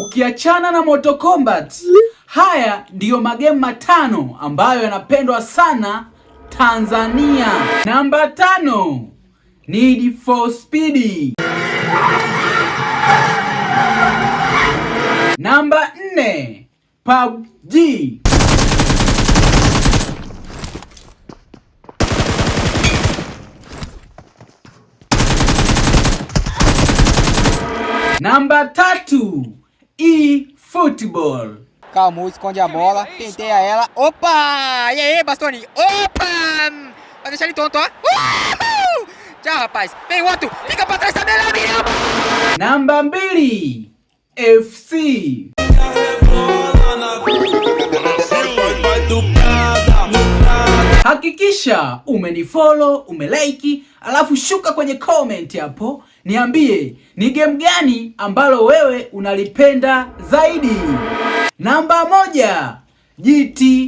Ukiachana na Mortal Kombat, haya ndiyo magemu matano ambayo yanapendwa sana Tanzania. Namba 5, Need for Speed. Namba 4, PUBG. Namba 3, eFootball. Calma, esconde a bola, penteia ela. Opa! E aí, Bastoni? Opa! Vai deixar ele tonto, ó. Tchau, rapaz. Vem outro. Fica pra trás também, Leonel. Namba 2, FC. Hakikisha umenifollow, umelike, alafu shuka kwenye comment hapo niambie ni game gani ambalo wewe unalipenda zaidi. Namba 1, GTA.